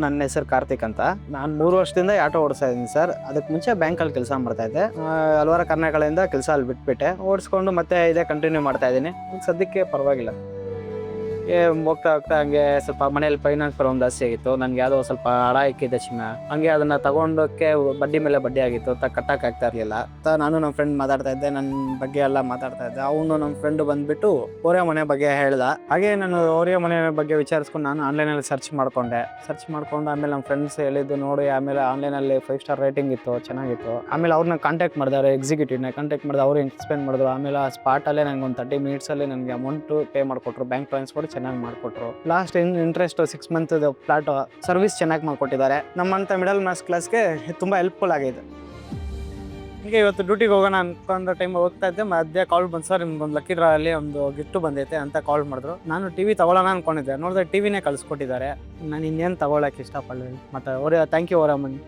ನನ್ನ ಹೆಸರು ಕಾರ್ತಿಕ್ ಅಂತ. ನಾನು 3 ವರ್ಷದಿಂದ ಆಟೋ ಓಡಿಸ್ತಾ ಇದ್ದೀನಿ ಸರ್. ಅದಕ್ಕೆ ಮುಂಚೆ ಬ್ಯಾಂಕಲ್ಲಿ ಕೆಲಸ ಮಾಡ್ತಾ ಇದ್ದೆ. ಹಲವಾರು ಕಾರಣಗಳಿಂದ ಕೆಲಸ ಅಲ್ಲಿ ಬಿಟ್ಬಿಟ್ಟೆ. ಓಡಿಸ್ಕೊಂಡು ಮತ್ತೆ ಇದೇ ಕಂಟಿನ್ಯೂ ಮಾಡ್ತಾ ಇದ್ದೀನಿ. ಸದ್ಯಕ್ಕೆ ಪರವಾಗಿಲ್ಲ. ಹೋಗ್ತಾ ಹೋಗ್ತಾ ಹಂಗೆ ಸ್ವಲ್ಪ ಮನೇಲಿ ಫೈನಾನ್ಸ್ ಪ್ರಾಬ್ಲಮ್ ಜಾಸ್ತಿ ಆಗಿತ್ತು. ನನಗೆ ಯಾವುದೋ ಸ್ವಲ್ಪ ಹಣ ಇಕ್ಕಿದ್ದೆ ಚಿನ್ನ, ಹಂಗೆ ಅದನ್ನ ತಗೊಂಡೋಕ್ಕೆ ಬಡ್ಡಿ ಮೇಲೆ ಬಡ್ಡಿ ಆಗಿತ್ತು, ಕಟ್ಟಕ್ಕೆ ಆಗ್ತಾ ಇರಲಿಲ್ಲ. ನಾನು ನಮ್ಮ ಫ್ರೆಂಡ್ ಮಾತಾಡ್ತಾ ಇದ್ದೆ, ನನ್ನ ಬಗ್ಗೆ ಎಲ್ಲ ಮಾತಾಡ್ತಾ ಇದ್ದೆ. ಅವನು ನಮ್ಮ ಫ್ರೆಂಡ್ ಬಂದ್ಬಿಟ್ಟು ಓರಿಯೋ ಮನೆ ಬಗ್ಗೆ ಹೇಳ್ದ. ಹಾಗೆ ನಾನು ಓರಿಯೋ ಮನೆ ಬಗ್ಗೆ ವಿಚಾರಿಸ್ಕೊಂಡು ನಾನು ಆನ್ಲೈನಲ್ಲಿ ಸರ್ಚ್ ಮಾಡ್ಕೊಂಡು ಆಮೇಲೆ ನಮ್ಮ ಫ್ರೆಂಡ್ಸ್ ಹೇಳಿದ್ದು ನೋಡಿ, ಆಮೇಲೆ ಆನ್ಲೈನಲ್ಲಿ 5 ಸ್ಟಾರ್ ರೇಟಿಂಗ್ ಇತ್ತು, ಚೆನ್ನಾಗಿತ್ತು. ಆಮೇಲೆ ಅವ್ರನ್ನ ಕಾಂಟ್ಯಾಕ್ಟ್ ಮಾಡಿದವ್ರು, ಎಕ್ಸಿಕ್ಯೂಟಿವ್ನ ಕಾಂಟ್ಯಾಕ್ಟ್ ಮಾಡಿದೆ. ಅವರು ಎಕ್ಸ್ಪ್ಲೇನ್ ಮಾಡಿದ್ರು. ಆಮೇಲೆ ಆ ಸ್ಪಾಟಲ್ಲೇ ನನಗೆ ಒಂದು 30 ಮಿನಿಟ್ಸಲ್ಲಿ ನನಗೆ ಅಮೌಂಟು ಪೇ ಮಾಡಿಕೊಟ್ರು. ಬ್ಯಾಂಕ್ ಟ್ರಾನ್ಸ್ಫರ್ ಚೆನ್ನಾಗಿ ಮಾಡಿಕೊಟ್ರು. Last interest 6 month flat service ಚೆನ್ನಾಗಿ ಮಾಡಿಕೊಟ್ಟಿದ್ದಾರೆ. ನಮ್ಮಂಥ ಮಿಡಲ್ ಕ್ಲಾಸ್ಗೆ ತುಂಬ ಹೆಲ್ಪ್ಫುಲ್ ಆಗಿದೆ. ಹೀಗೆ ಇವತ್ತು ಡ್ಯೂಟಿಗೆ ಹೋಗೋಣ ಅನ್ಕೊಂಡ ಟೈಮ್ ಹೋಗ್ತಾ ಇದ್ದೆ, ಮಧ್ಯೆ ಕಾಲ್ ಬಂದು, ಸರ್ ನಿಮ್ಗೊಂದು ಲಕ್ಕಿ ಡ್ರಾ ಅಲ್ಲಿ ಒಂದು ಗಿಫ್ಟ್ ಬಂದೈತೆ ಅಂತ ಕಾಲ್ ಮಾಡಿದ್ರು. ನಾನು ಟಿವಿ ತಗೊಳ್ಳೋಣ ಅನ್ಕೊಂಡಿದ್ದೆ, ನೋಡಿದ್ರೆ ಟಿವಿನೇ ಕಳಿಸ್ಕೊಟ್ಟಿದ್ದಾರೆ. ನಾನು ಇನ್ನೇನು ತಗೊಳಕ್ಕೆ ಇಷ್ಟಪಡಲಿಲ್ಲ. ಮತ್ತು ಥ್ಯಾಂಕ್ ಯು ಓರಿಯೋ ಮನಿ.